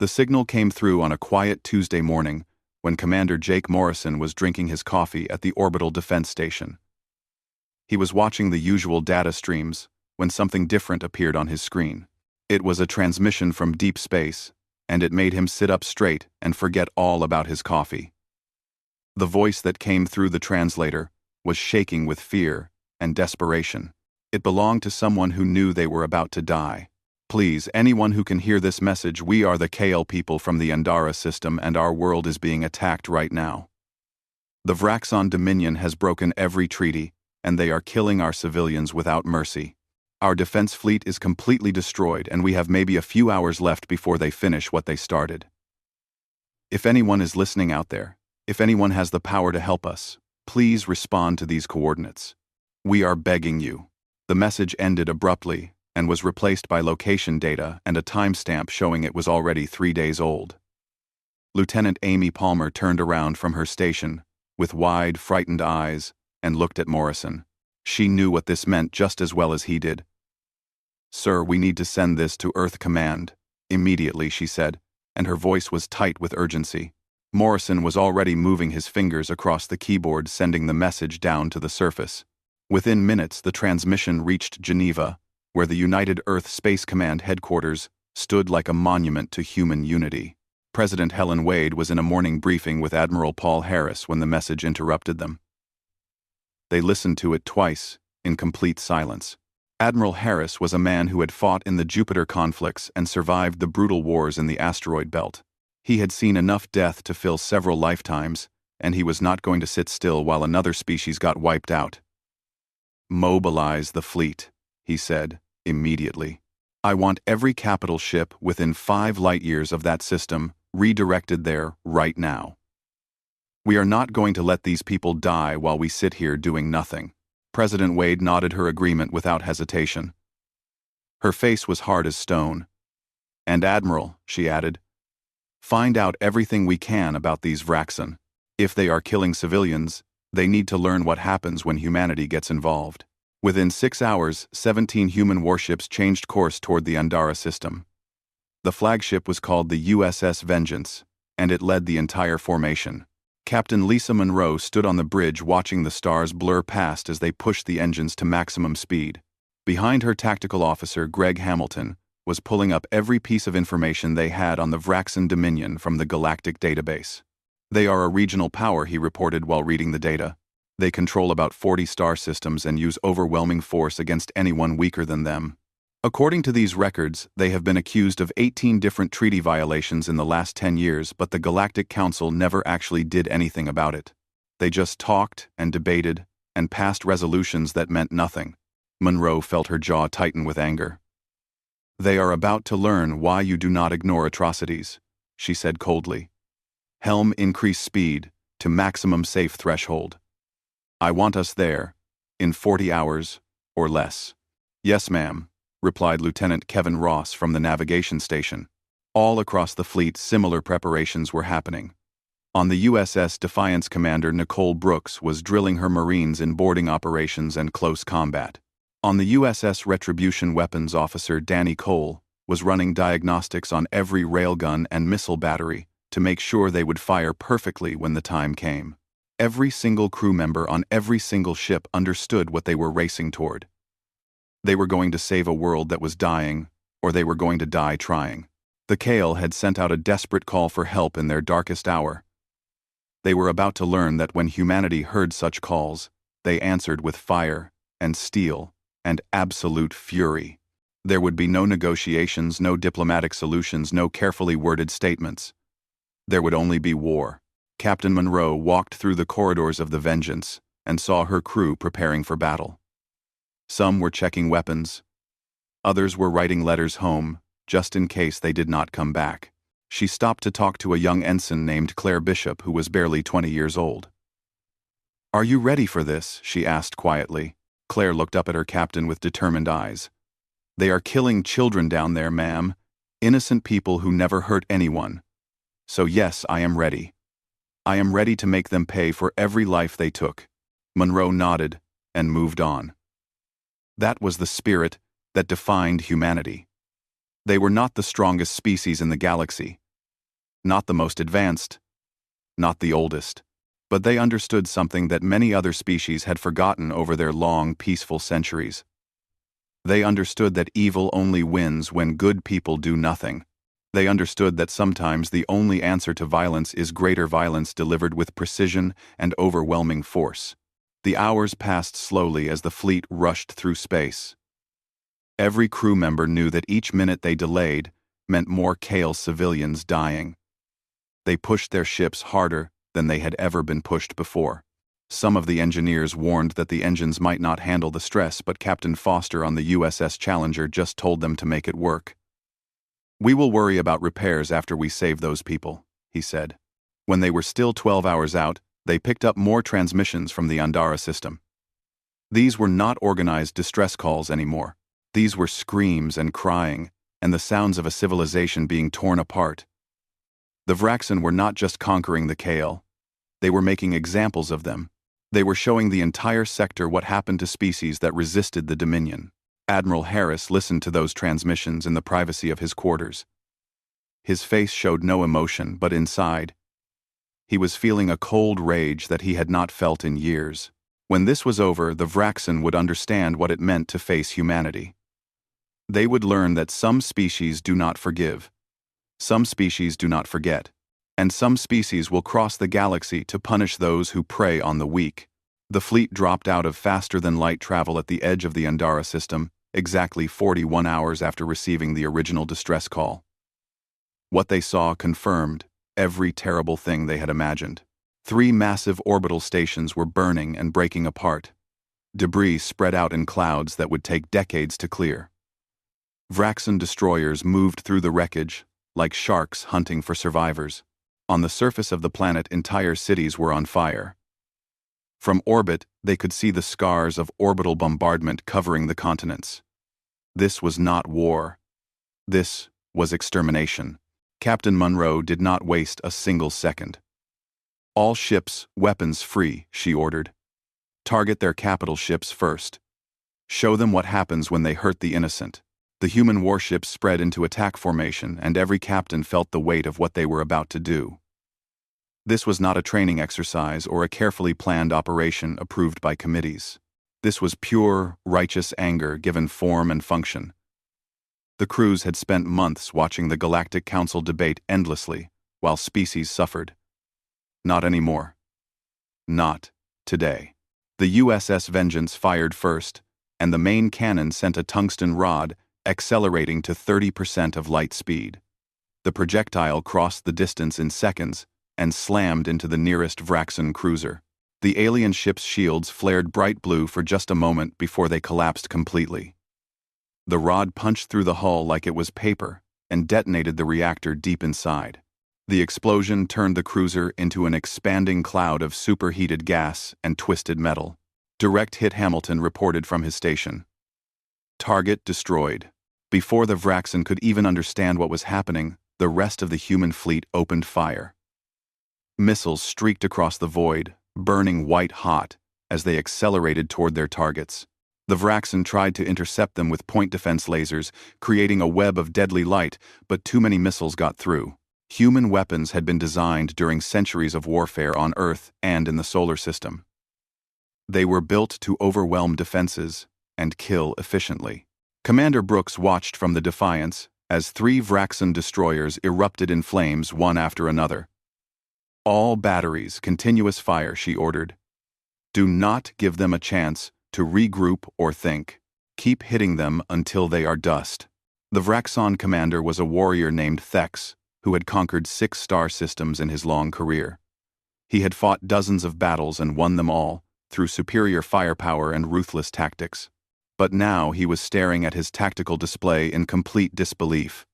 The signal came through on a quiet Tuesday morning when Commander Jake Morrison was drinking his coffee at the Orbital Defense Station. He was watching the usual data streams when something different appeared on his screen. It was a transmission from deep space, and it made him sit up straight and forget all about his coffee. The voice that came through the translator was shaking with fear and desperation. It belonged to someone who knew they were about to die. Please, anyone who can hear this message, we are the KL people from the Andara system and our world is being attacked right now. The Vraxon Dominion has broken every treaty, and they are killing our civilians without mercy. Our defense fleet is completely destroyed and we have maybe a few hours left before they finish what they started. If anyone is listening out there, if anyone has the power to help us, please respond to these coordinates. We are begging you. The message ended abruptly and was replaced by location data and a timestamp showing it was already 3 days old. Lieutenant Amy Palmer turned around from her station with wide, frightened eyes and looked at Morrison. She knew what this meant just as well as he did. "Sir, we need to send this to Earth Command immediately," she said, and her voice was tight with urgency. Morrison was already moving his fingers across the keyboard, sending the message down to the surface. Within minutes, the transmission reached Geneva, where the United Earth Space Command headquarters stood like a monument to human unity. President Helen Wade was in a morning briefing with Admiral Paul Harris when the message interrupted them. They listened to it twice, in complete silence. Admiral Harris was a man who had fought in the Jupiter conflicts and survived the brutal wars in the asteroid belt. He had seen enough death to fill several lifetimes, and he was not going to sit still while another species got wiped out. "Mobilize the fleet," he said, immediately. "I want every capital ship within 5 light-years of that system redirected there right now. We are not going to let these people die while we sit here doing nothing." President Wade nodded her agreement without hesitation. Her face was hard as stone. "And Admiral," she added, "find out everything we can about these Vraxon. If they are killing civilians, they need to learn what happens when humanity gets involved." Within 6 hours, 17 human warships changed course toward the Andara system. The flagship was called the USS Vengeance, and it led the entire formation. Captain Lisa Monroe stood on the bridge watching the stars blur past as they pushed the engines to maximum speed. Behind her, tactical officer Greg Hamilton was pulling up every piece of information they had on the Vraxon Dominion from the Galactic database. "They are a regional power," he reported while reading the data. "They control about 40 star systems and use overwhelming force against anyone weaker than them. According to these records, they have been accused of 18 different treaty violations in the last 10 years, but the Galactic Council never actually did anything about it. They just talked and debated and passed resolutions that meant nothing." Monroe felt her jaw tighten with anger. "They are about to learn why you do not ignore atrocities," she said coldly. "Helm, increase speed to maximum safe threshold. I want us there in 40 hours or less." "Yes, ma'am," replied Lieutenant Kevin Ross from the navigation station. All across the fleet, similar preparations were happening. On the USS Defiance, Commander Nicole Brooks was drilling her Marines in boarding operations and close combat. On the USS Retribution, weapons officer Danny Cole was running diagnostics on every railgun and missile battery to make sure they would fire perfectly when the time came. Every single crew member on every single ship understood what they were racing toward. They were going to save a world that was dying, or they were going to die trying. The Kale had sent out a desperate call for help in their darkest hour. They were about to learn that when humanity heard such calls, they answered with fire and steel and absolute fury. There would be no negotiations, no diplomatic solutions, no carefully worded statements. There would only be war. Captain Monroe walked through the corridors of the Vengeance and saw her crew preparing for battle. Some were checking weapons. Others were writing letters home, just in case they did not come back. She stopped to talk to a young ensign named Claire Bishop, who was barely 20 years old. "Are you ready for this?" she asked quietly. Claire looked up at her captain with determined eyes. "They are killing children down there, ma'am. Innocent people who never hurt anyone. So yes, I am ready. I am ready to make them pay for every life they took." Monroe nodded and moved on. That was the spirit that defined humanity. They were not the strongest species in the galaxy, Not the most advanced, not the oldest. But they understood something that many other species had forgotten over their long, peaceful centuries. They understood that evil only wins when good people do nothing. They understood that sometimes the only answer to violence is greater violence delivered with precision and overwhelming force. The hours passed slowly as the fleet rushed through space. Every crew member knew that each minute they delayed meant more Kale civilians dying. They pushed their ships harder than they had ever been pushed before. Some of the engineers warned that the engines might not handle the stress, but Captain Foster on the USS Challenger just told them to make it work. "We will worry about repairs after we save those people," he said. When they were still 12 hours out, they picked up more transmissions from the Andara system. These were not organized distress calls anymore. These were screams and crying, and the sounds of a civilization being torn apart. The Vraxen were not just conquering the Kale. They were making examples of them. They were showing the entire sector what happened to species that resisted the Dominion. Admiral Harris listened to those transmissions in the privacy of his quarters. His face showed no emotion, but inside, he was feeling a cold rage that he had not felt in years. When this was over, the Vraxen would understand what it meant to face humanity. They would learn that some species do not forgive, some species do not forget, and some species will cross the galaxy to punish those who prey on the weak. The fleet dropped out of faster-than-light travel at the edge of the Andara system, exactly 41 hours after receiving the original distress call. What they saw confirmed every terrible thing they had imagined. 3 massive orbital stations were burning and breaking apart. Debris spread out in clouds that would take decades to clear. Vraxen destroyers moved through the wreckage, like sharks hunting for survivors. On the surface of the planet, entire cities were on fire. From orbit, they could see the scars of orbital bombardment covering the continents. This was not war. This was extermination. Captain Monroe did not waste a single second. "All ships, weapons free," she ordered. "Target their capital ships first. Show them what happens when they hurt the innocent." The human warships spread into attack formation, and every captain felt the weight of what they were about to do. This was not a training exercise or a carefully planned operation approved by committees. This was pure, righteous anger given form and function. The crews had spent months watching the Galactic Council debate endlessly, while species suffered. Not anymore. Not today. The USS Vengeance fired first, and the main cannon sent a tungsten rod accelerating to 30% of light speed. The projectile crossed the distance in seconds and slammed into the nearest Vraxen cruiser. The alien ship's shields flared bright blue for just a moment before they collapsed completely. The rod punched through the hull like it was paper and detonated the reactor deep inside. The explosion turned the cruiser into an expanding cloud of superheated gas and twisted metal. Direct hit, Hamilton reported from his station. Target destroyed. Before the Vraxen could even understand what was happening, the rest of the human fleet opened fire. Missiles streaked across the void, burning white-hot as they accelerated toward their targets. The Vraxen tried to intercept them with point defense lasers, creating a web of deadly light, but too many missiles got through. Human weapons had been designed during centuries of warfare on Earth and in the solar system. They were built to overwhelm defenses and kill efficiently. Commander Brooks watched from the Defiance as 3 Vraxen destroyers erupted in flames one after another. "All batteries, continuous fire," she ordered. "Do not give them a chance to regroup or think. Keep hitting them until they are dust." The Vraxon commander was a warrior named Thex, who had conquered 6 star systems in his long career. He had fought dozens of battles and won them all through superior firepower and ruthless tactics. But now he was staring at his tactical display in complete disbelief.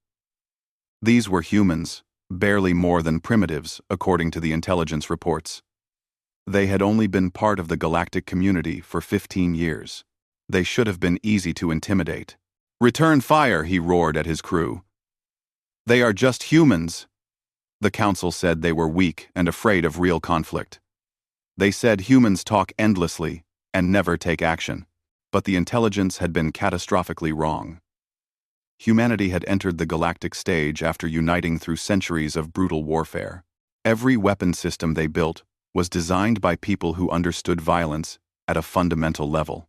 These were humans, barely more than primitives, according to the intelligence reports. They had only been part of the galactic community for 15 years. They should have been easy to intimidate. "Return fire," he roared at his crew. "They are just humans." The council said they were weak and afraid of real conflict. They said humans talk endlessly and never take action. But the intelligence had been catastrophically wrong. Humanity had entered the galactic stage after uniting through centuries of brutal warfare. Every weapon system they built was designed by people who understood violence at a fundamental level.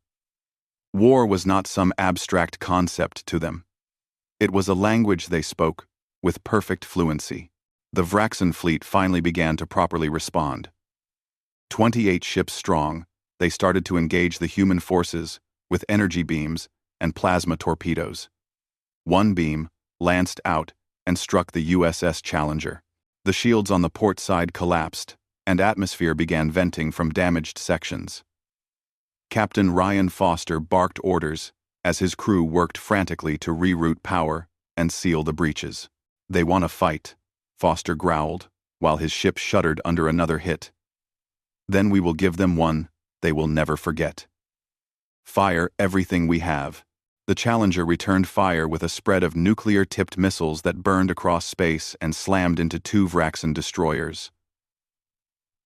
War was not some abstract concept to them. It was a language they spoke with perfect fluency. The Vraxan fleet finally began to properly respond. 28 ships strong, they started to engage the human forces with energy beams and plasma torpedoes. One beam lanced out and struck the USS Challenger. The shields on the port side collapsed, and atmosphere began venting from damaged sections. Captain Ryan Foster barked orders as his crew worked frantically to reroute power and seal the breaches. "They want to fight," Foster growled, while his ship shuddered under another hit. "Then we will give them one they will never forget. Fire everything we have." The Challenger returned fire with a spread of nuclear-tipped missiles that burned across space and slammed into 2 Vraxan destroyers.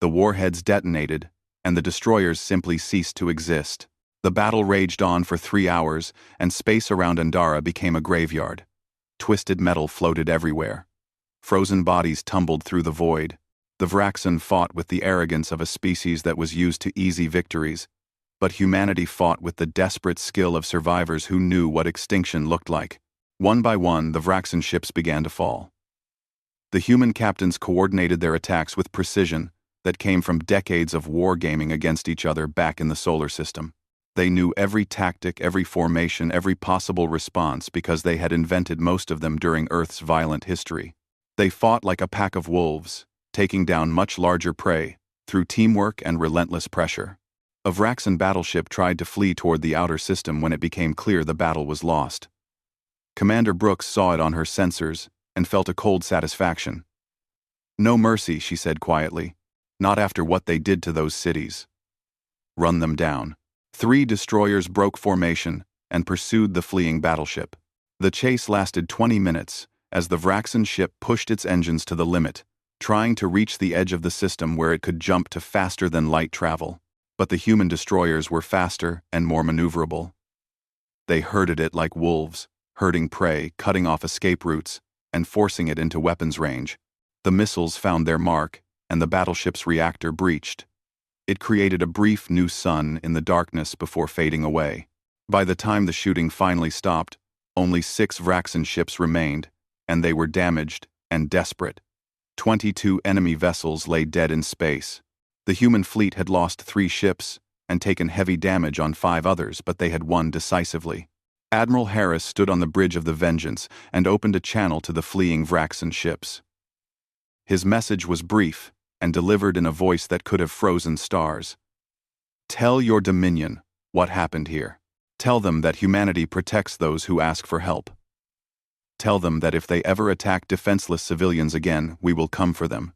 The warheads detonated, and the destroyers simply ceased to exist. The battle raged on for 3 hours, and space around Andara became a graveyard. Twisted metal floated everywhere. Frozen bodies tumbled through the void. The Vraxan fought with the arrogance of a species that was used to easy victories, but humanity fought with the desperate skill of survivors who knew what extinction looked like. One by one, the Vraxan ships began to fall. The human captains coordinated their attacks with precision that came from decades of wargaming against each other back in the solar system. They knew every tactic, every formation, every possible response because they had invented most of them during Earth's violent history. They fought like a pack of wolves, taking down much larger prey through teamwork and relentless pressure. A Vraxan battleship tried to flee toward the outer system when it became clear the battle was lost. Commander Brooks saw it on her sensors and felt a cold satisfaction. "No mercy," she said quietly. "Not after what they did to those cities." Run them down. 3 destroyers broke formation and pursued the fleeing battleship. The chase lasted 20 minutes as the Vraxan ship pushed its engines to the limit, trying to reach the edge of the system where it could jump to faster-than-light travel. But the human destroyers were faster and more maneuverable. They herded it like wolves, herding prey, cutting off escape routes, and forcing it into weapons range. The missiles found their mark, and the battleship's reactor breached. It created a brief new sun in the darkness before fading away. By the time the shooting finally stopped, only 6 Vraxan ships remained, and they were damaged and desperate. 22 enemy vessels lay dead in space. The human fleet had lost 3 ships and taken heavy damage on 5 others, but they had won decisively. Admiral Harris stood on the bridge of the Vengeance and opened a channel to the fleeing Vraxan ships. His message was brief and delivered in a voice that could have frozen stars. "Tell your Dominion what happened here. Tell them that humanity protects those who ask for help. Tell them that if they ever attack defenseless civilians again, we will come for them.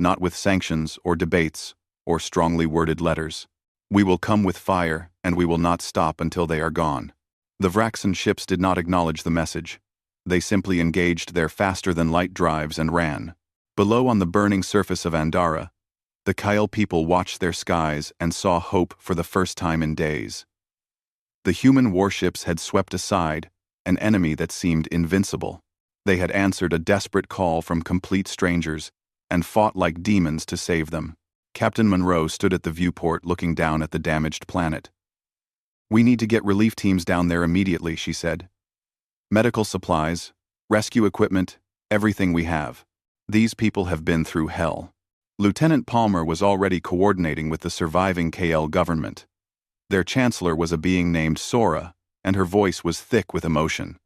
Not with sanctions or debates or strongly worded letters. We will come with fire, and we will not stop until they are gone." The Vraxan ships did not acknowledge the message. They simply engaged their faster-than-light drives and ran. Below on the burning surface of Andara, the Kyle people watched their skies and saw hope for the first time in days. The human warships had swept aside an enemy that seemed invincible. They had answered a desperate call from complete strangers and fought like demons to save them. Captain Monroe stood at the viewport looking down at the damaged planet. "We need to get relief teams down there immediately," she said. "Medical supplies, rescue equipment, everything we have. These people have been through hell." Lieutenant Palmer was already coordinating with the surviving KL government. Their chancellor was a being named Sora, and her voice was thick with emotion.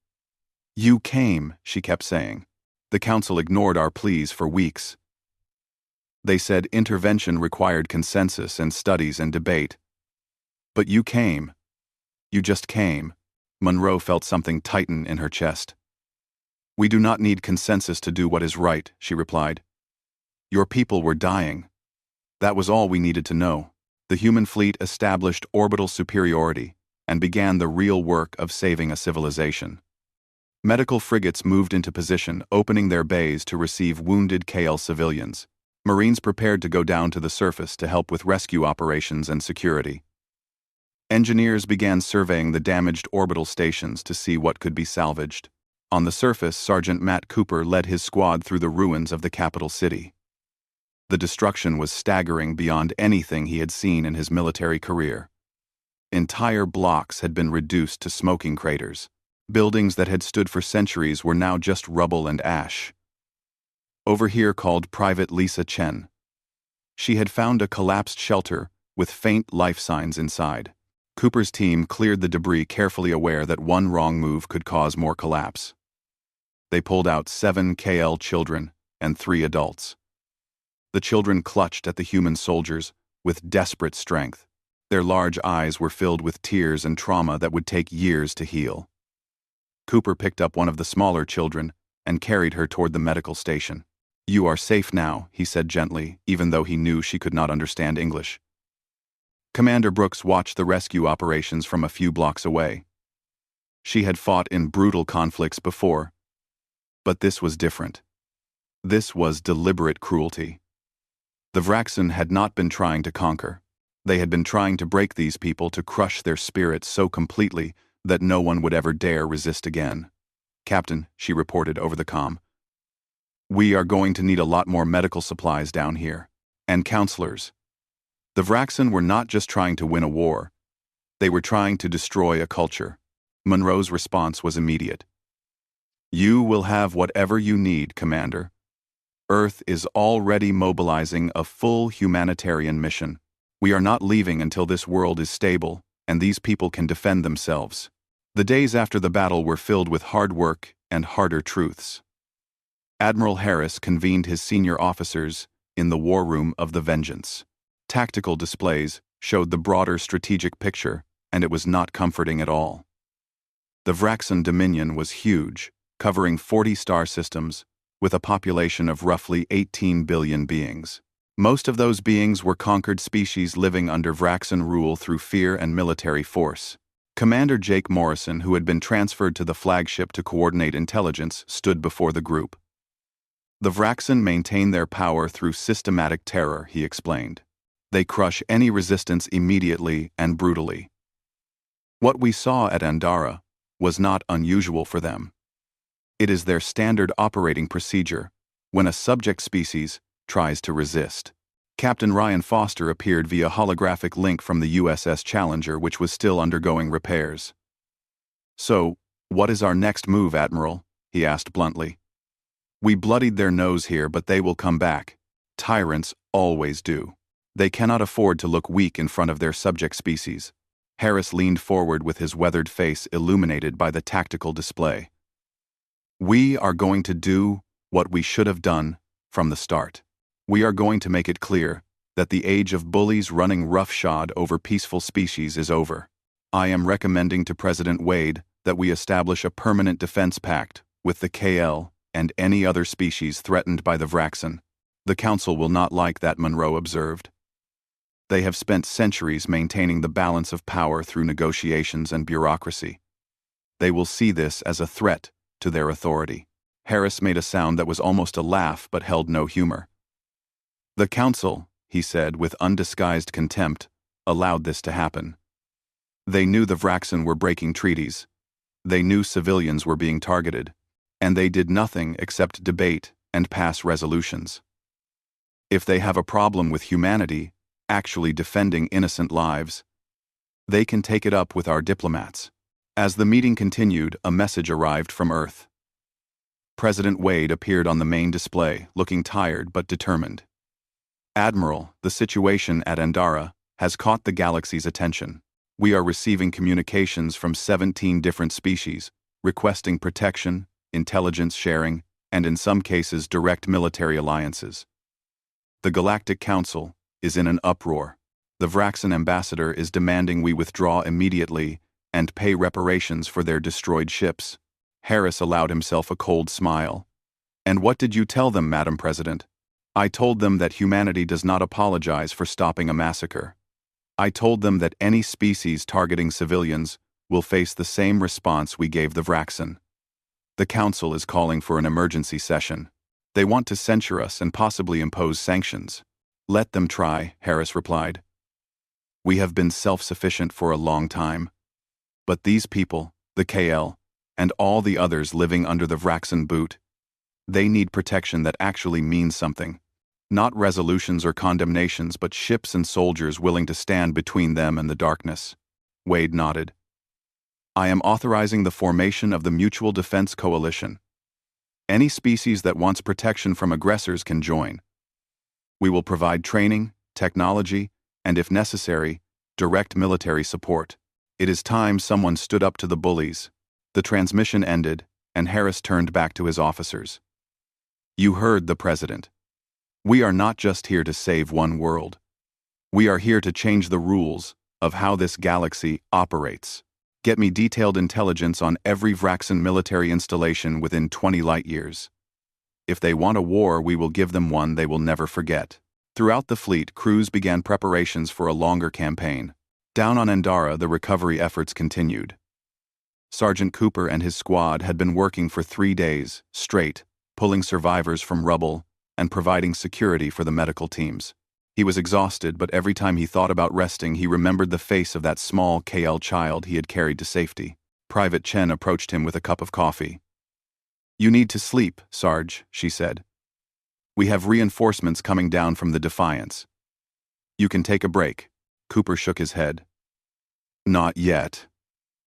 "You came," she kept saying. "The council ignored our pleas for weeks. They said intervention required consensus and studies and debate. But you came. You just came." Monroe felt something tighten in her chest. "We do not need consensus to do what is right," she replied. "Your people were dying. That was all we needed to know." The human fleet established orbital superiority and began the real work of saving a civilization. Medical frigates moved into position, opening their bays to receive wounded KL civilians. Marines prepared to go down to the surface to help with rescue operations and security. Engineers began surveying the damaged orbital stations to see what could be salvaged. On the surface, Sergeant Matt Cooper led his squad through the ruins of the capital city. The destruction was staggering beyond anything he had seen in his military career. Entire blocks had been reduced to smoking craters. Buildings that had stood for centuries were now just rubble and ash. Over here called Private Lisa Chen. She had found a collapsed shelter with faint life signs inside. Cooper's team cleared the debris, carefully aware that one wrong move could cause more collapse. They pulled out 7 KL children and 3 adults. The children clutched at the human soldiers with desperate strength. Their large eyes were filled with tears and trauma that would take years to heal. Cooper picked up one of the smaller children and carried her toward the medical station. "You are safe now," he said gently, even though he knew she could not understand English. Commander Brooks watched the rescue operations from a few blocks away. She had fought in brutal conflicts before, but this was different. This was deliberate cruelty. The Vraxen had not been trying to conquer. They had been trying to break these people, to crush their spirits so completely that no one would ever dare resist again. "Captain," she reported over the comm, "we are going to need a lot more medical supplies down here. And counselors." The Vraxen were not just trying to win a war. They were trying to destroy a culture. Monroe's response was immediate. "You will have whatever you need, Commander. Earth is already mobilizing a full humanitarian mission. We are not leaving until this world is stable and these people can defend themselves." The days after the battle were filled with hard work and harder truths. Admiral Harris convened his senior officers in the war room of the Vengeance. Tactical displays showed the broader strategic picture, and it was not comforting at all. The Vraxen Dominion was huge, covering 40 star systems, with a population of roughly 18 billion beings. Most of those beings were conquered species living under Vraxen rule through fear and military force. Commander Jake Morrison, who had been transferred to the flagship to coordinate intelligence, stood before the group. "The Vraxen maintain their power through systematic terror," he explained. "They crush any resistance immediately and brutally. What we saw at Andara was not unusual for them. It is their standard operating procedure when a subject species tries to resist." Captain Ryan Foster appeared via holographic link from the USS Challenger, which was still undergoing repairs. "So, what is our next move, Admiral?" he asked bluntly. "We bloodied their nose here, but they will come back. Tyrants always do. They cannot afford to look weak in front of their subject species." Harris leaned forward with his weathered face illuminated by the tactical display. "We are going to do what we should have done from the start. We are going to make it clear that the age of bullies running roughshod over peaceful species is over. I am recommending to President Wade that we establish a permanent defense pact with the KL and any other species threatened by the Vraxen. The Council will not like that," Monroe observed. "They have spent centuries maintaining the balance of power through negotiations and bureaucracy. They will see this as a threat to their authority." Harris made a sound that was almost a laugh but held no humor. "The Council," he said with undisguised contempt, "allowed this to happen. They knew the Vraxen were breaking treaties. They knew civilians were being targeted, and they did nothing except debate and pass resolutions. If they have a problem with humanity actually defending innocent lives, they can take it up with our diplomats." As the meeting continued, a message arrived from Earth. President Wade appeared on the main display, looking tired but determined. "Admiral, the situation at Andara has caught the galaxy's attention. We are receiving communications from 17 different species, requesting protection, intelligence sharing, and in some cases direct military alliances. The Galactic Council is in an uproar. The Vraxen ambassador is demanding we withdraw immediately and pay reparations for their destroyed ships." Harris allowed himself a cold smile. "And what did you tell them, Madam President?" "I told them that humanity does not apologize for stopping a massacre. I told them that any species targeting civilians will face the same response we gave the Vraxen. The Council is calling for an emergency session. They want to censure us and possibly impose sanctions." "Let them try," Harris replied. We have been self-sufficient for a long time. But these people, the KL, and all the others living under the Vraxen boot, they need protection that actually means something. Not resolutions or condemnations, but ships and soldiers willing to stand between them and the darkness. Wade nodded. I am authorizing the formation of the Mutual Defense Coalition. Any species that wants protection from aggressors can join. We will provide training, technology, and if necessary, direct military support. It is time someone stood up to the bullies. The transmission ended, and Harris turned back to his officers. You heard the President. We are not just here to save one world. We are here to change the rules of how this galaxy operates. Get me detailed intelligence on every Vraxen military installation within 20 light-years. If they want a war, we will give them one they will never forget. Throughout the fleet, crews began preparations for a longer campaign. Down on Endara, the recovery efforts continued. Sergeant Cooper and his squad had been working for 3 days straight, pulling survivors from rubble and providing security for the medical teams. He was exhausted, but every time he thought about resting, he remembered the face of that small KL child he had carried to safety. Private Chen approached him with a cup of coffee. You need to sleep, Sarge, she said. We have reinforcements coming down from the Defiance. You can take a break. Cooper shook his head. Not yet.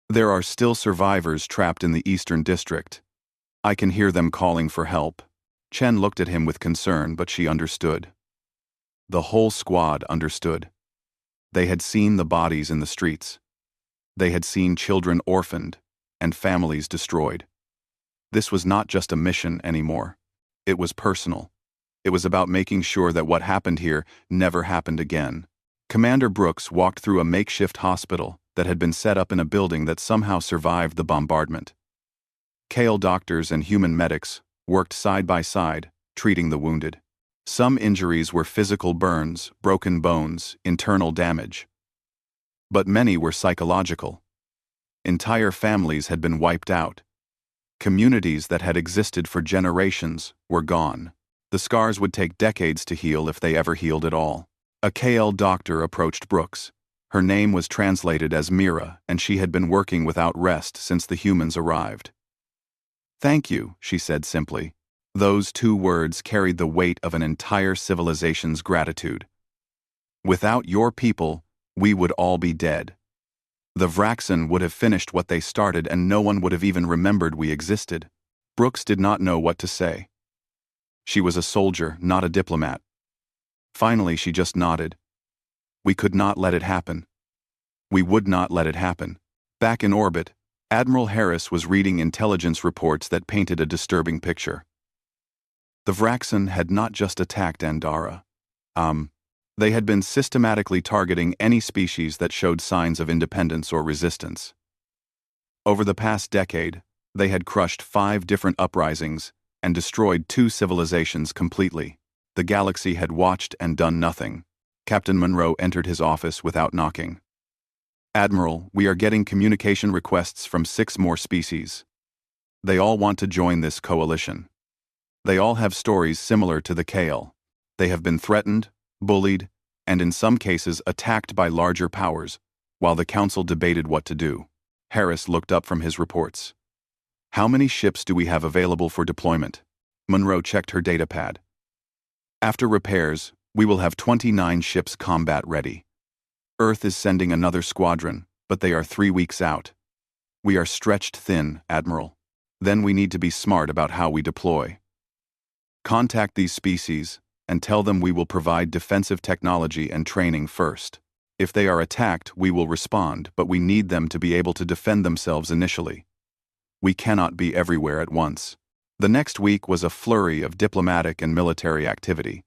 There are still survivors trapped in the Eastern District. I can hear them calling for help. Chen looked at him with concern, but she understood. The whole squad understood. They had seen the bodies in the streets. They had seen children orphaned and families destroyed. This was not just a mission anymore. It was personal. It was about making sure that what happened here never happened again. Commander Brooks walked through a makeshift hospital that had been set up in a building that somehow survived the bombardment. KL doctors and human medics worked side by side, treating the wounded. Some injuries were physical burns, broken bones, internal damage. But many were psychological. Entire families had been wiped out. Communities that had existed for generations were gone. The scars would take decades to heal if they ever healed at all. A KL doctor approached Brooks. Her name was translated as Mira, and she had been working without rest since the humans arrived. Thank you, she said simply. Those 2 words carried the weight of an entire civilization's gratitude. Without your people, we would all be dead. The Vraxen would have finished what they started and no one would have even remembered we existed. Brooks did not know what to say. She was a soldier, not a diplomat. Finally, she just nodded. We could not let it happen. We would not let it happen. Back in orbit, Admiral Harris was reading intelligence reports that painted a disturbing picture. The Vraxen had not just attacked Endara. They had been systematically targeting any species that showed signs of independence or resistance. Over the past decade, they had crushed 5 different uprisings and destroyed 2 civilizations completely. The galaxy had watched and done nothing. Captain Monroe entered his office without knocking. Admiral, we are getting communication requests from 6 more species. They all want to join this coalition. They all have stories similar to the KL. They have been threatened, bullied, and in some cases attacked by larger powers, while the Council debated what to do. Harris looked up from his reports. How many ships do we have available for deployment? Monroe checked her datapad. After repairs, we will have 29 ships combat ready. Earth is sending another squadron, but they are 3 weeks out. We are stretched thin, Admiral. Then we need to be smart about how we deploy. Contact these species and tell them we will provide defensive technology and training first. If they are attacked, we will respond, but we need them to be able to defend themselves initially. We cannot be everywhere at once. The next week was a flurry of diplomatic and military activity.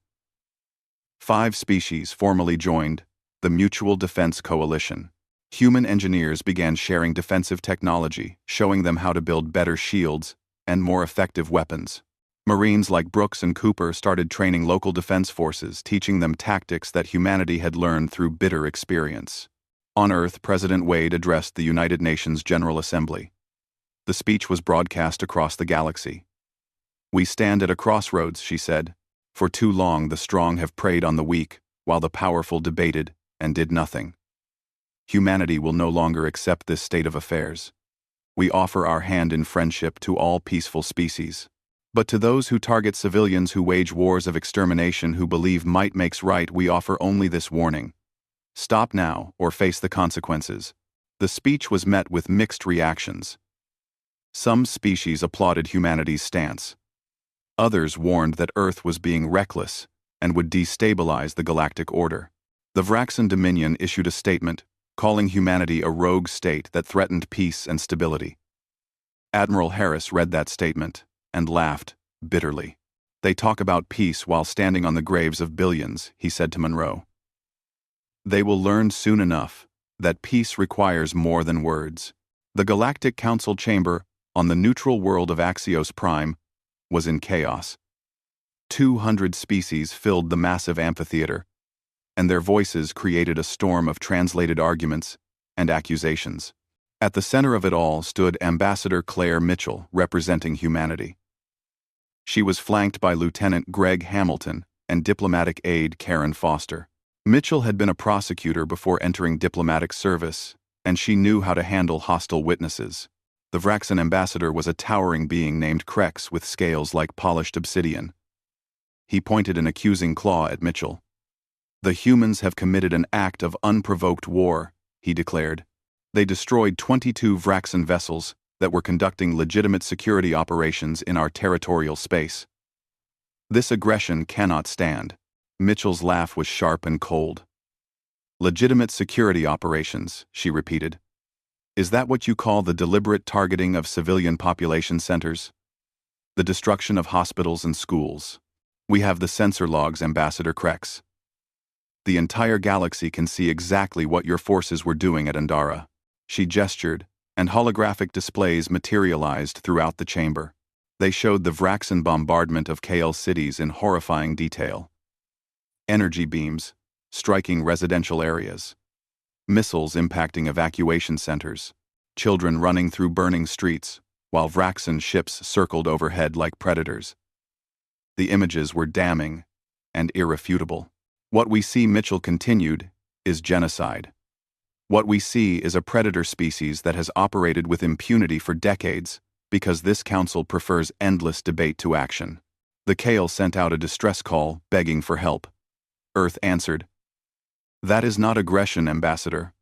5 species formally joined the Mutual Defense Coalition. Human engineers began sharing defensive technology, showing them how to build better shields and more effective weapons. Marines like Brooks and Cooper started training local defense forces, teaching them tactics that humanity had learned through bitter experience. On Earth, President Wade addressed the United Nations General Assembly. The speech was broadcast across the galaxy. We stand at a crossroads, she said. For too long, the strong have preyed on the weak, while the powerful debated and did nothing. Humanity will no longer accept this state of affairs. We offer our hand in friendship to all peaceful species. But to those who target civilians who wage wars of extermination who believe might makes right, we offer only this warning. Stop now or face the consequences. The speech was met with mixed reactions. Some species applauded humanity's stance. Others warned that Earth was being reckless and would destabilize the galactic order. The Vraxan Dominion issued a statement calling humanity a rogue state that threatened peace and stability. Admiral Harris read that statement and laughed bitterly. They talk about peace while standing on the graves of billions, he said to Monroe. They will learn soon enough that peace requires more than words. The Galactic Council chamber on the neutral world of Axios Prime was in chaos. 200 species filled the massive amphitheater, and their voices created a storm of translated arguments and accusations. At the center of it all stood Ambassador Claire Mitchell, representing humanity. She was flanked by Lieutenant Greg Hamilton and diplomatic aide Karen Foster. Mitchell had been a prosecutor before entering diplomatic service, and she knew how to handle hostile witnesses. The Vraxan ambassador was a towering being named Krex with scales like polished obsidian. He pointed an accusing claw at Mitchell. The humans have committed an act of unprovoked war, he declared. They destroyed 22 Vraxan vessels that were conducting legitimate security operations in our territorial space. This aggression cannot stand. Mitchell's laugh was sharp and cold. Legitimate security operations, she repeated. Is that what you call the deliberate targeting of civilian population centers? The destruction of hospitals and schools? We have the sensor logs, Ambassador Krex. The entire galaxy can see exactly what your forces were doing at Andara. She gestured, and holographic displays materialized throughout the chamber. They showed the Vraxan bombardment of KL cities in horrifying detail. Energy beams, striking residential areas. Missiles impacting evacuation centers. Children running through burning streets, while Vraxan ships circled overhead like predators. The images were damning and irrefutable. What we see, Mitchell continued, is genocide. What we see is a predator species that has operated with impunity for decades because this council prefers endless debate to action. The Kale sent out a distress call, begging for help. Earth answered. That is not aggression, Ambassador.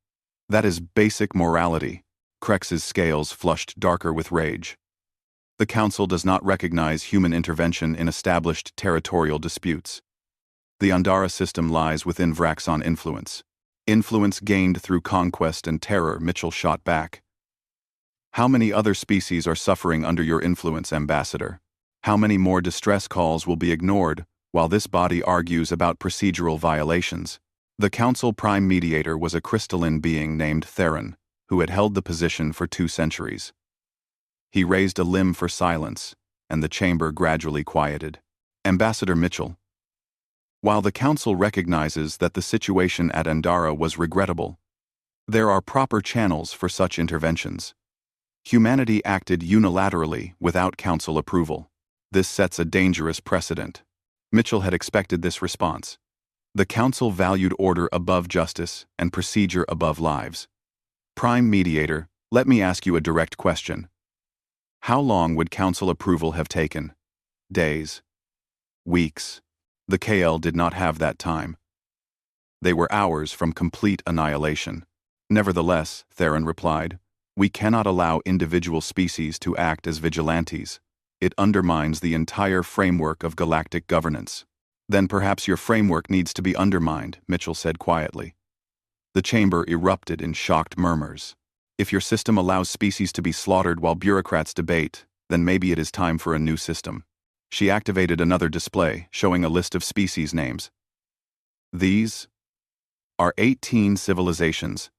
That is basic morality. Krex's scales flushed darker with rage. The Council does not recognize human intervention in established territorial disputes. The Andara system lies within Vraxan influence. Influence gained through conquest and terror, Mitchell shot back. How many other species are suffering under your influence, Ambassador? How many more distress calls will be ignored while this body argues about procedural violations? The Council Prime Mediator was a crystalline being named Theron, who had held the position for 2 centuries. He raised a limb for silence, and the chamber gradually quieted. Ambassador Mitchell. While the Council recognizes that the situation at Andara was regrettable, there are proper channels for such interventions. Humanity acted unilaterally without Council approval. This sets a dangerous precedent. Mitchell had expected this response. The Council valued order above justice and procedure above lives. Prime Mediator, let me ask you a direct question. How long would Council approval have taken? Days? Weeks? The KL did not have that time. They were hours from complete annihilation. Nevertheless, Theron replied, we cannot allow individual species to act as vigilantes. It undermines the entire framework of galactic governance. Then perhaps your framework needs to be undermined, Mitchell said quietly. The chamber erupted in shocked murmurs. If your system allows species to be slaughtered while bureaucrats debate, then maybe it is time for a new system. She activated another display, showing a list of species names. These are 18 civilizations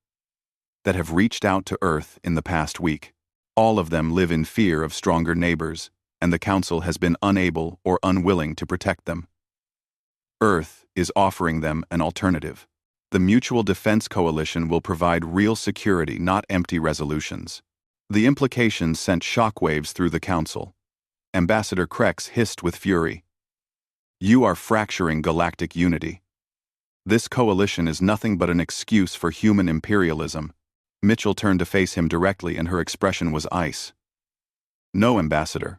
that have reached out to Earth in the past week. All of them live in fear of stronger neighbors, and the Council has been unable or unwilling to protect them. Earth is offering them an alternative. The Mutual Defense Coalition will provide real security, not empty resolutions. The implications sent shockwaves through the Council. Ambassador Krex hissed with fury. You are fracturing galactic unity. This coalition is nothing but an excuse for human imperialism. Mitchell turned to face him directly and her expression was ice. No, Ambassador.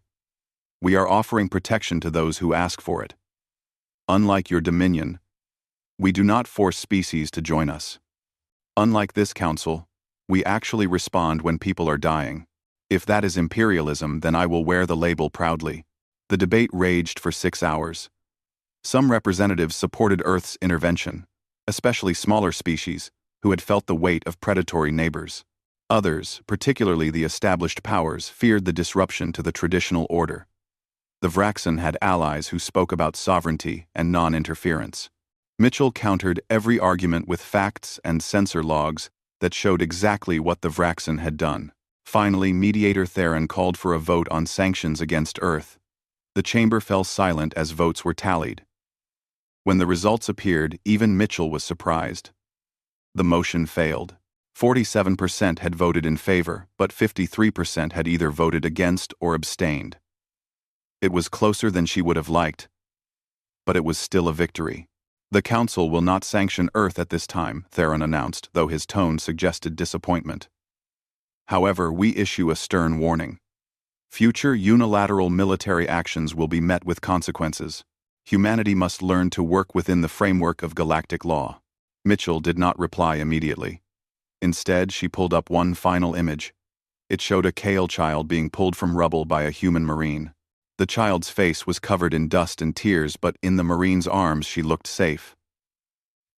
We are offering protection to those who ask for it. Unlike your dominion, we do not force species to join us. Unlike this council, we actually respond when people are dying. If that is imperialism, then I will wear the label proudly. The debate raged for 6 hours. Some representatives supported Earth's intervention, especially smaller species, who had felt the weight of predatory neighbors. Others, particularly the established powers, feared the disruption to the traditional order. The Vraxen had allies who spoke about sovereignty and non-interference. Mitchell countered every argument with facts and sensor logs that showed exactly what the Vraxen had done. Finally, Mediator Theron called for a vote on sanctions against Earth. The chamber fell silent as votes were tallied. When the results appeared, even Mitchell was surprised. The motion failed. 47% had voted in favor, but 53% had either voted against or abstained. It was closer than she would have liked, but it was still a victory. The Council will not sanction Earth at this time, Theron announced, though his tone suggested disappointment. However, we issue a stern warning. Future unilateral military actions will be met with consequences. Humanity must learn to work within the framework of galactic law. Mitchell did not reply immediately. Instead, she pulled up one final image. It showed a Kale child being pulled from rubble by a human Marine. The child's face was covered in dust and tears, but in the Marine's arms she looked safe.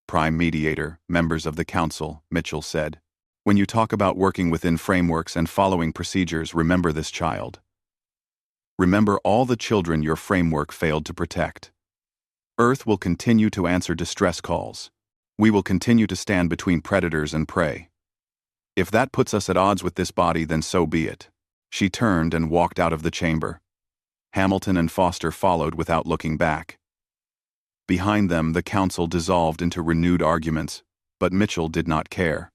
Prime Mediator, members of the Council, Mitchell said. When you talk about working within frameworks and following procedures, remember this child. Remember all the children your framework failed to protect. Earth will continue to answer distress calls. We will continue to stand between predators and prey. If that puts us at odds with this body, then so be it. She turned and walked out of the chamber. Hamilton and Foster followed without looking back. Behind them, the Council dissolved into renewed arguments, but Mitchell did not care.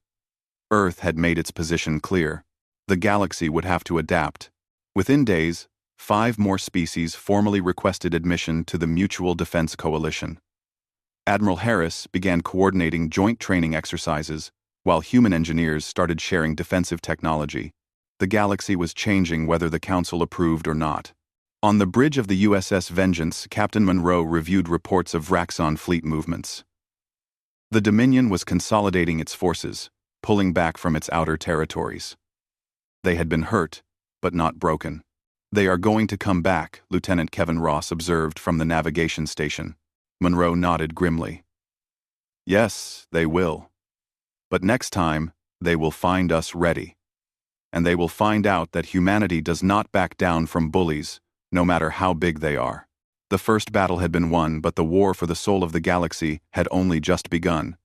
Earth had made its position clear. The galaxy would have to adapt. Within days, 5 more species formally requested admission to the Mutual Defense Coalition. Admiral Harris began coordinating joint training exercises, while human engineers started sharing defensive technology. The galaxy was changing whether the Council approved or not. On the bridge of the USS Vengeance, Captain Monroe reviewed reports of Vraxon fleet movements. The Dominion was consolidating its forces, pulling back from its outer territories. They had been hurt, but not broken. They are going to come back, Lieutenant Kevin Ross observed from the navigation station. Monroe nodded grimly. Yes, they will. But next time, they will find us ready. And they will find out that humanity does not back down from bullies, no matter how big they are. The first battle had been won, but the war for the soul of the galaxy had only just begun.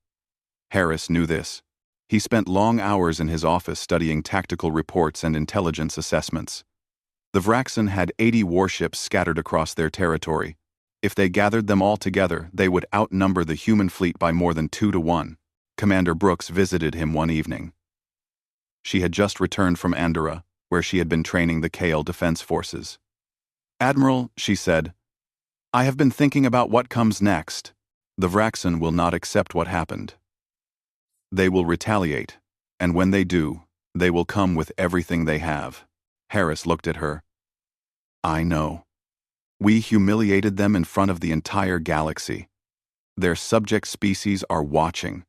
Harris knew this. He spent long hours in his office studying tactical reports and intelligence assessments. The Vraxen had 80 warships scattered across their territory. If they gathered them all together, they would outnumber the human fleet by more than 2 to 1. Commander Brooks visited him one evening. She had just returned from Andorra, where she had been training the Kale Defense Forces. Admiral, she said, I have been thinking about what comes next. The Vraxen will not accept what happened. They will retaliate, and when they do, they will come with everything they have. Harris looked at her. I know. We humiliated them in front of the entire galaxy. Their subject species are watching.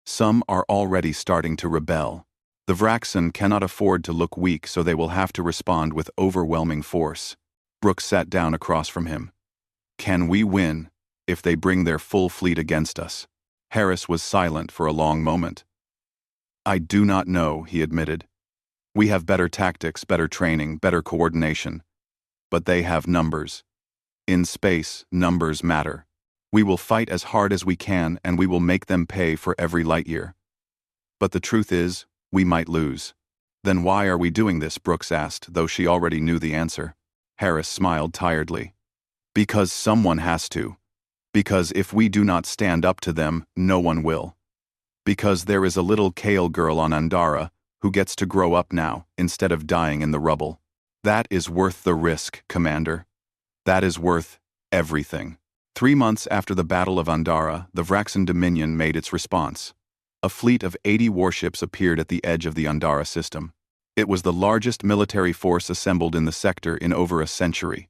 Some are already starting to rebel. The Vraxen cannot afford to look weak, so they will have to respond with overwhelming force. Brooks sat down across from him. Can we win if they bring their full fleet against us? Harris was silent for a long moment. I do not know, he admitted. We have better tactics, better training, better coordination. But they have numbers. In space, numbers matter. We will fight as hard as we can, and we will make them pay for every light year. But the truth is, we might lose. Then why are we doing this? Brooks asked, though she already knew the answer. Harris smiled tiredly. Because someone has to. Because if we do not stand up to them, no one will. Because there is a little Kale girl on Andorra who gets to grow up now instead of dying in the rubble. That is worth the risk, Commander. That is worth everything. 3 months after the Battle of Andara, the Vraxan Dominion made its response. A fleet of 80 warships appeared at the edge of the Andara system. It was the largest military force assembled in the sector in over a century.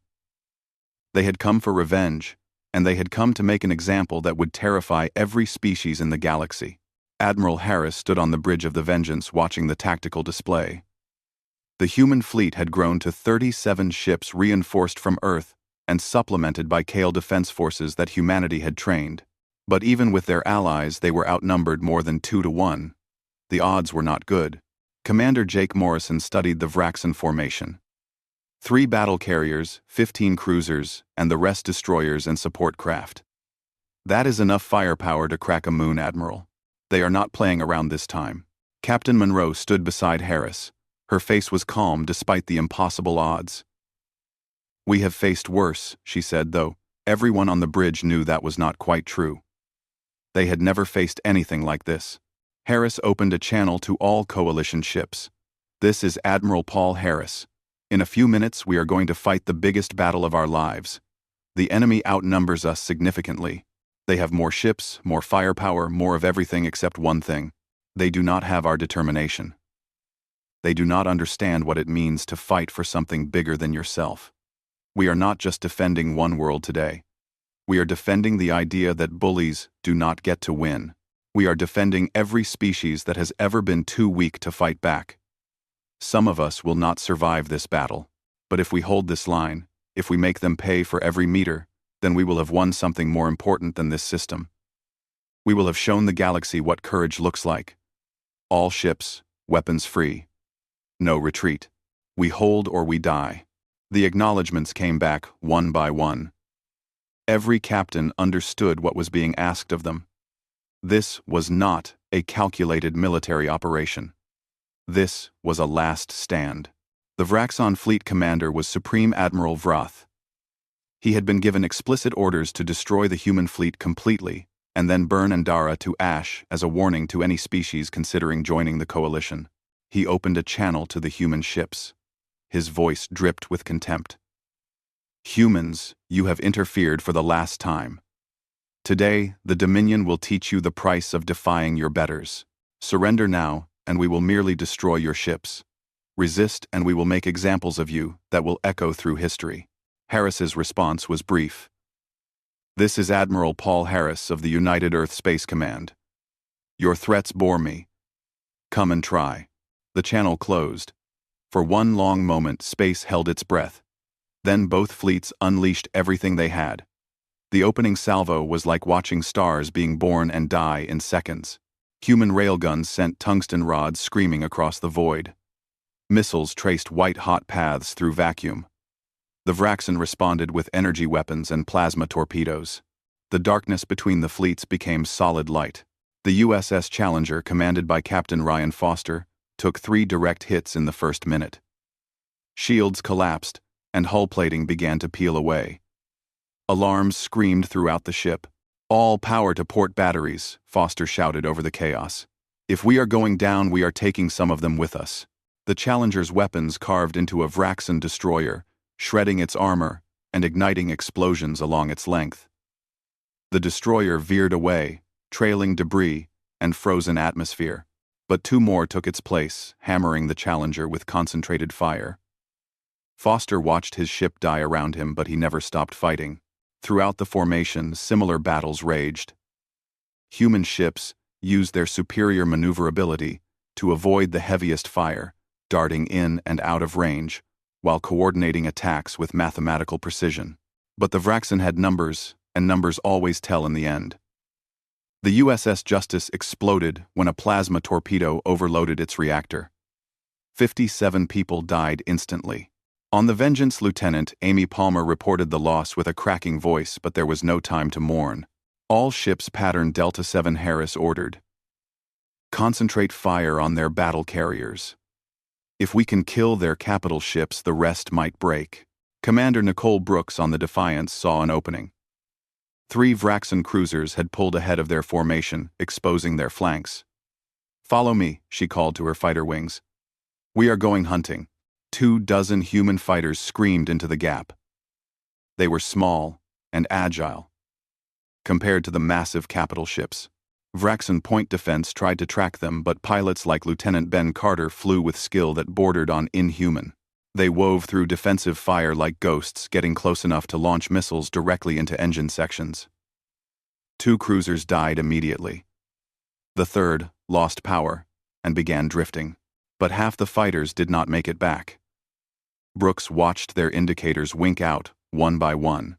They had come for revenge, and they had come to make an example that would terrify every species in the galaxy. Admiral Harris stood on the bridge of the Vengeance watching the tactical display. The human fleet had grown to 37 ships reinforced from Earth and supplemented by Kale defense forces that humanity had trained. But even with their allies, they were outnumbered more than 2-1. The odds were not good. Commander Jake Morrison studied the Vraxan formation. 3 battle carriers, 15 cruisers, and the rest destroyers and support craft. That is enough firepower to crack a moon, Admiral. They are not playing around this time. Captain Monroe stood beside Harris. Her face was calm despite the impossible odds. We have faced worse, she said, though everyone on the bridge knew that was not quite true. They had never faced anything like this. Harris opened a channel to all coalition ships. This is Admiral Paul Harris. In a few minutes, we are going to fight the biggest battle of our lives. The enemy outnumbers us significantly. They have more ships, more firepower, more of everything except one thing. They do not have our determination. They do not understand what it means to fight for something bigger than yourself. We are not just defending one world today. We are defending the idea that bullies do not get to win. We are defending every species that has ever been too weak to fight back. Some of us will not survive this battle, but if we hold this line, if we make them pay for every meter, then we will have won something more important than this system. We will have shown the galaxy what courage looks like. All ships, weapons free. No retreat. We hold or we die. The acknowledgements came back one by one. Every captain understood what was being asked of them. This was not a calculated military operation. This was a last stand. The Vraxan fleet commander was Supreme Admiral Vrath. He had been given explicit orders to destroy the human fleet completely and then burn Andara to ash as a warning to any species considering joining the coalition. He opened a channel to the human ships. His voice dripped with contempt. Humans, you have interfered for the last time. Today, the Dominion will teach you the price of defying your betters. Surrender now, and we will merely destroy your ships. Resist, and we will make examples of you that will echo through history. Harris's response was brief. This is Admiral Paul Harris of the United Earth Space Command. Your threats bore me. Come and try. The channel closed. For one long moment, space held its breath. Then both fleets unleashed everything they had. The opening salvo was like watching stars being born and die in seconds. Human railguns sent tungsten rods screaming across the void. Missiles traced white-hot paths through vacuum. The Vraxan responded with energy weapons and plasma torpedoes. The darkness between the fleets became solid light. The USS Challenger, commanded by Captain Ryan Foster, took 3 direct hits in the first minute. Shields collapsed, and hull plating began to peel away. Alarms screamed throughout the ship. All power to port batteries, Foster shouted over the chaos. If we are going down, we are taking some of them with us. The Challenger's weapons carved into a Vraxan destroyer, shredding its armor and igniting explosions along its length. The destroyer veered away, trailing debris and frozen atmosphere, but 2 more took its place, hammering the Challenger with concentrated fire. Foster watched his ship die around him, but he never stopped fighting. Throughout the formation, similar battles raged. Human ships used their superior maneuverability to avoid the heaviest fire, darting in and out of range, while coordinating attacks with mathematical precision. But the Vraxan had numbers, and numbers always tell in the end. The USS Justice exploded when a plasma torpedo overloaded its reactor. 57 people died instantly. On the Vengeance, Lieutenant Amy Palmer reported the loss with a cracking voice, but there was no time to mourn. All ships pattern Delta 7, Harris ordered. Concentrate fire on their battle carriers. If we can kill their capital ships, the rest might break. Commander Nicole Brooks on the Defiance saw an opening. 3 Vraxan cruisers had pulled ahead of their formation, exposing their flanks. Follow me, she called to her fighter wings. We are going hunting. 24 human fighters screamed into the gap. They were small and agile, compared to the massive capital ships. Vraxan Point Defense tried to track them, but pilots like Lieutenant Ben Carter flew with skill that bordered on inhuman. They wove through defensive fire like ghosts, getting close enough to launch missiles directly into engine sections. 2 cruisers died immediately. The third lost power and began drifting, but half the fighters did not make it back. Brooks watched their indicators wink out, one by one.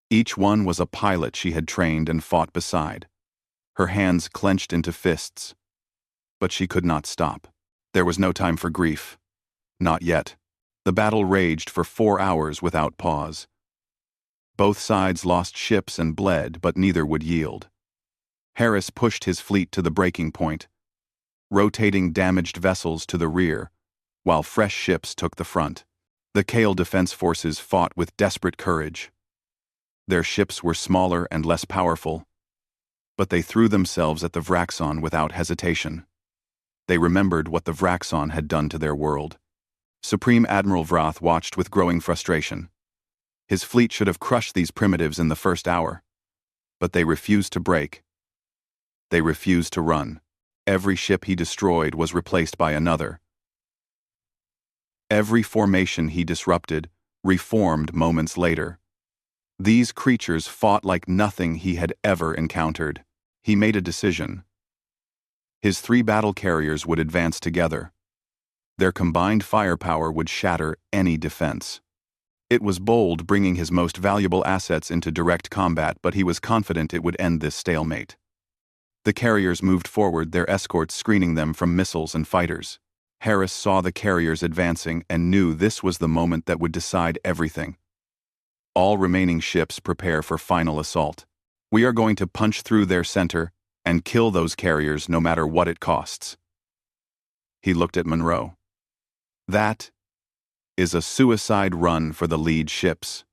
Each one was a pilot she had trained and fought beside. Her hands clenched into fists. But she could not stop. There was no time for grief. Not yet. The battle raged for 4 hours without pause. Both sides lost ships and bled, but neither would yield. Harris pushed his fleet to the breaking point, rotating damaged vessels to the rear, while fresh ships took the front. The Kale defense forces fought with desperate courage. Their ships were smaller and less powerful, but they threw themselves at the Vraxon without hesitation. They remembered what the Vraxon had done to their world. Supreme Admiral Vrath watched with growing frustration. His fleet should have crushed these primitives in the first hour. But they refused to break. They refused to run. Every ship he destroyed was replaced by another. Every formation he disrupted reformed moments later. These creatures fought like nothing he had ever encountered. He made a decision. His 3 battle carriers would advance together. Their combined firepower would shatter any defense. It was bold, bringing his most valuable assets into direct combat, but he was confident it would end this stalemate. The carriers moved forward, their escorts screening them from missiles and fighters. Harris saw the carriers advancing and knew this was the moment that would decide everything. All remaining ships prepare for final assault. We are going to punch through their center and kill those carriers no matter what it costs. He looked at Monroe. That is a suicide run for the lead ships.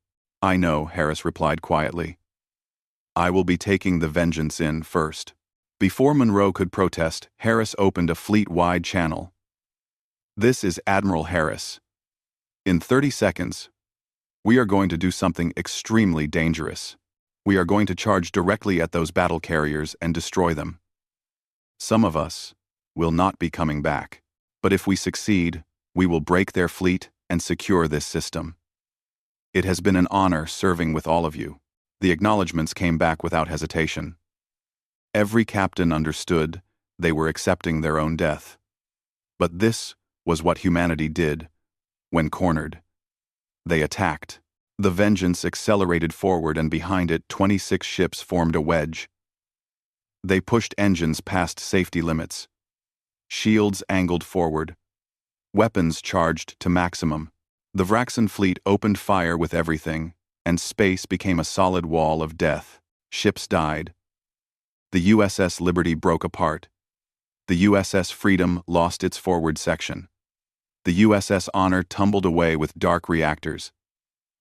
I know, Harris replied quietly. I will be taking the Vengeance in first. Before Monroe could protest, Harris opened a fleet-wide channel. This is Admiral Harris. In 30 seconds, we are going to do something extremely dangerous. We are going to charge directly at those battle carriers and destroy them. Some of us will not be coming back, but if we succeed, we will break their fleet and secure this system. It has been an honor serving with all of you. The acknowledgments came back without hesitation. Every captain understood they were accepting their own death. But this was what humanity did when cornered. They attacked. The Vengeance accelerated forward, and behind it 26 ships formed a wedge. They pushed engines past safety limits. Shields angled forward. Weapons charged to maximum. The Vraxan fleet opened fire with everything, and space became a solid wall of death. Ships died. The USS Liberty broke apart. The USS Freedom lost its forward section. The USS Honor tumbled away with dark reactors.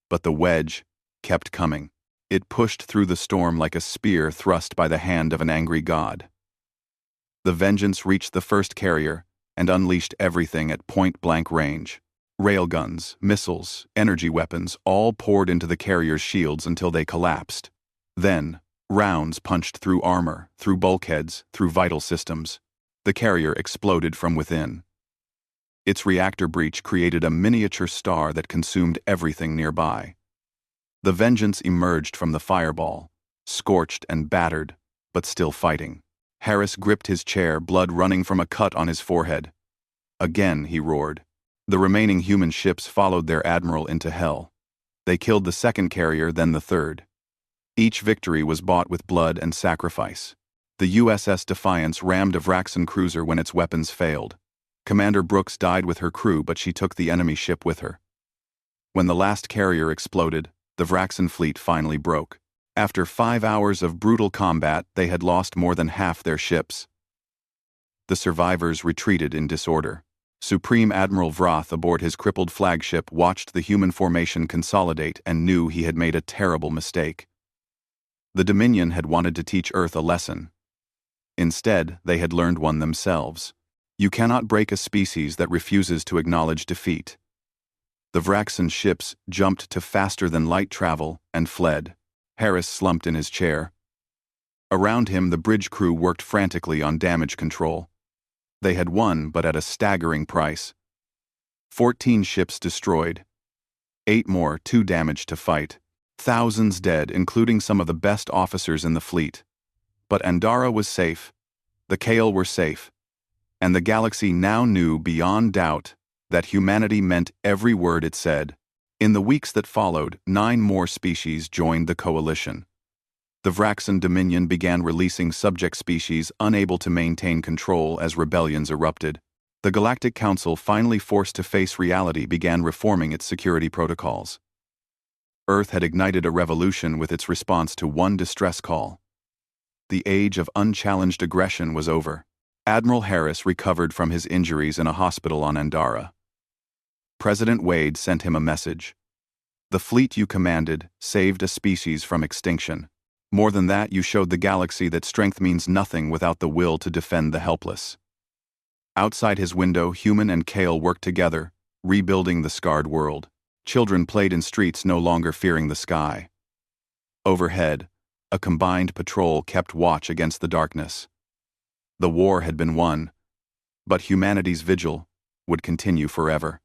But the wedge kept coming. It pushed through the storm like a spear thrust by the hand of an angry god. The Vengeance reached the first carrier and unleashed everything at point-blank range. Railguns, missiles, energy weapons all poured into the carrier's shields until they collapsed. Then, rounds punched through armor, through bulkheads, through vital systems. The carrier exploded from within. Its reactor breach created a miniature star that consumed everything nearby. The Vengeance emerged from the fireball, scorched and battered, but still fighting. Harris gripped his chair, blood running from a cut on his forehead. Again, he roared. The remaining human ships followed their admiral into hell. They killed the second carrier, then the third. Each victory was bought with blood and sacrifice. The USS Defiance rammed a Vraxan cruiser when its weapons failed. Commander Brooks died with her crew, but she took the enemy ship with her. When the last carrier exploded, the Vraxan fleet finally broke. After 5 hours of brutal combat, they had lost more than half their ships. The survivors retreated in disorder. Supreme Admiral Vrath aboard his crippled flagship watched the human formation consolidate and knew he had made a terrible mistake. The Dominion had wanted to teach Earth a lesson. Instead, they had learned one themselves. You cannot break a species that refuses to acknowledge defeat. The Vraxan ships jumped to faster-than-light travel and fled. Harris slumped in his chair. Around him, the bridge crew worked frantically on damage control. They had won, but at a staggering price. 14 ships destroyed. 8 more, too damaged to fight. Thousands dead, including some of the best officers in the fleet. But Andara was safe. The Kale were safe. And the galaxy now knew beyond doubt that humanity meant every word it said. In the weeks that followed, 9 more species joined the coalition. The Vraxan Dominion began releasing subject species unable to maintain control as rebellions erupted. The Galactic Council, finally forced to face reality, began reforming its security protocols. Earth had ignited a revolution with its response to one distress call. The age of unchallenged aggression was over. Admiral Harris recovered from his injuries in a hospital on Andara. President Wade sent him a message. The fleet you commanded saved a species from extinction. More than that, you showed the galaxy that strength means nothing without the will to defend the helpless. Outside his window, Human and Kale worked together, rebuilding the scarred world. Children played in streets, no longer fearing the sky. Overhead, a combined patrol kept watch against the darkness. The war had been won, but humanity's vigil would continue forever.